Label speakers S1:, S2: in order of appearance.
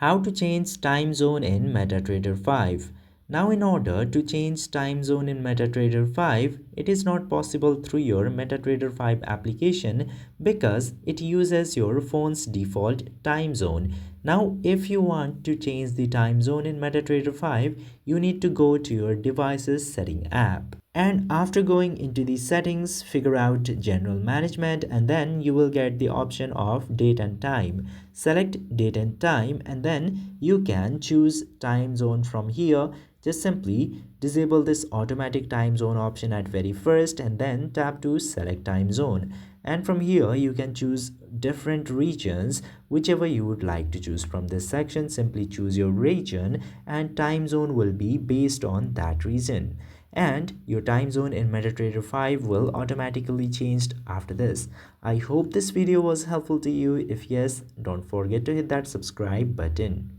S1: How to change time zone in MetaTrader 5. Now in order to change time zone in MetaTrader 5, it is not possible through your MetaTrader 5 application because it uses your phone's default time zone. Now if you want to change the time zone in MetaTrader 5, you need to go to your device's setting app. And after going into the settings, figure out general management, and then you will get the option of date and time. Select date and time, and then you can choose time zone from here. Just simply disable this automatic time zone option at very first and then tap to select time zone. And from here you can choose different regions, whichever you would like to choose from this section. Simply choose your region and time zone will be based on that region, and your time zone in MetaTrader 5 will automatically changed after this. I hope this video was helpful to you. If yes, don't forget to hit that subscribe button.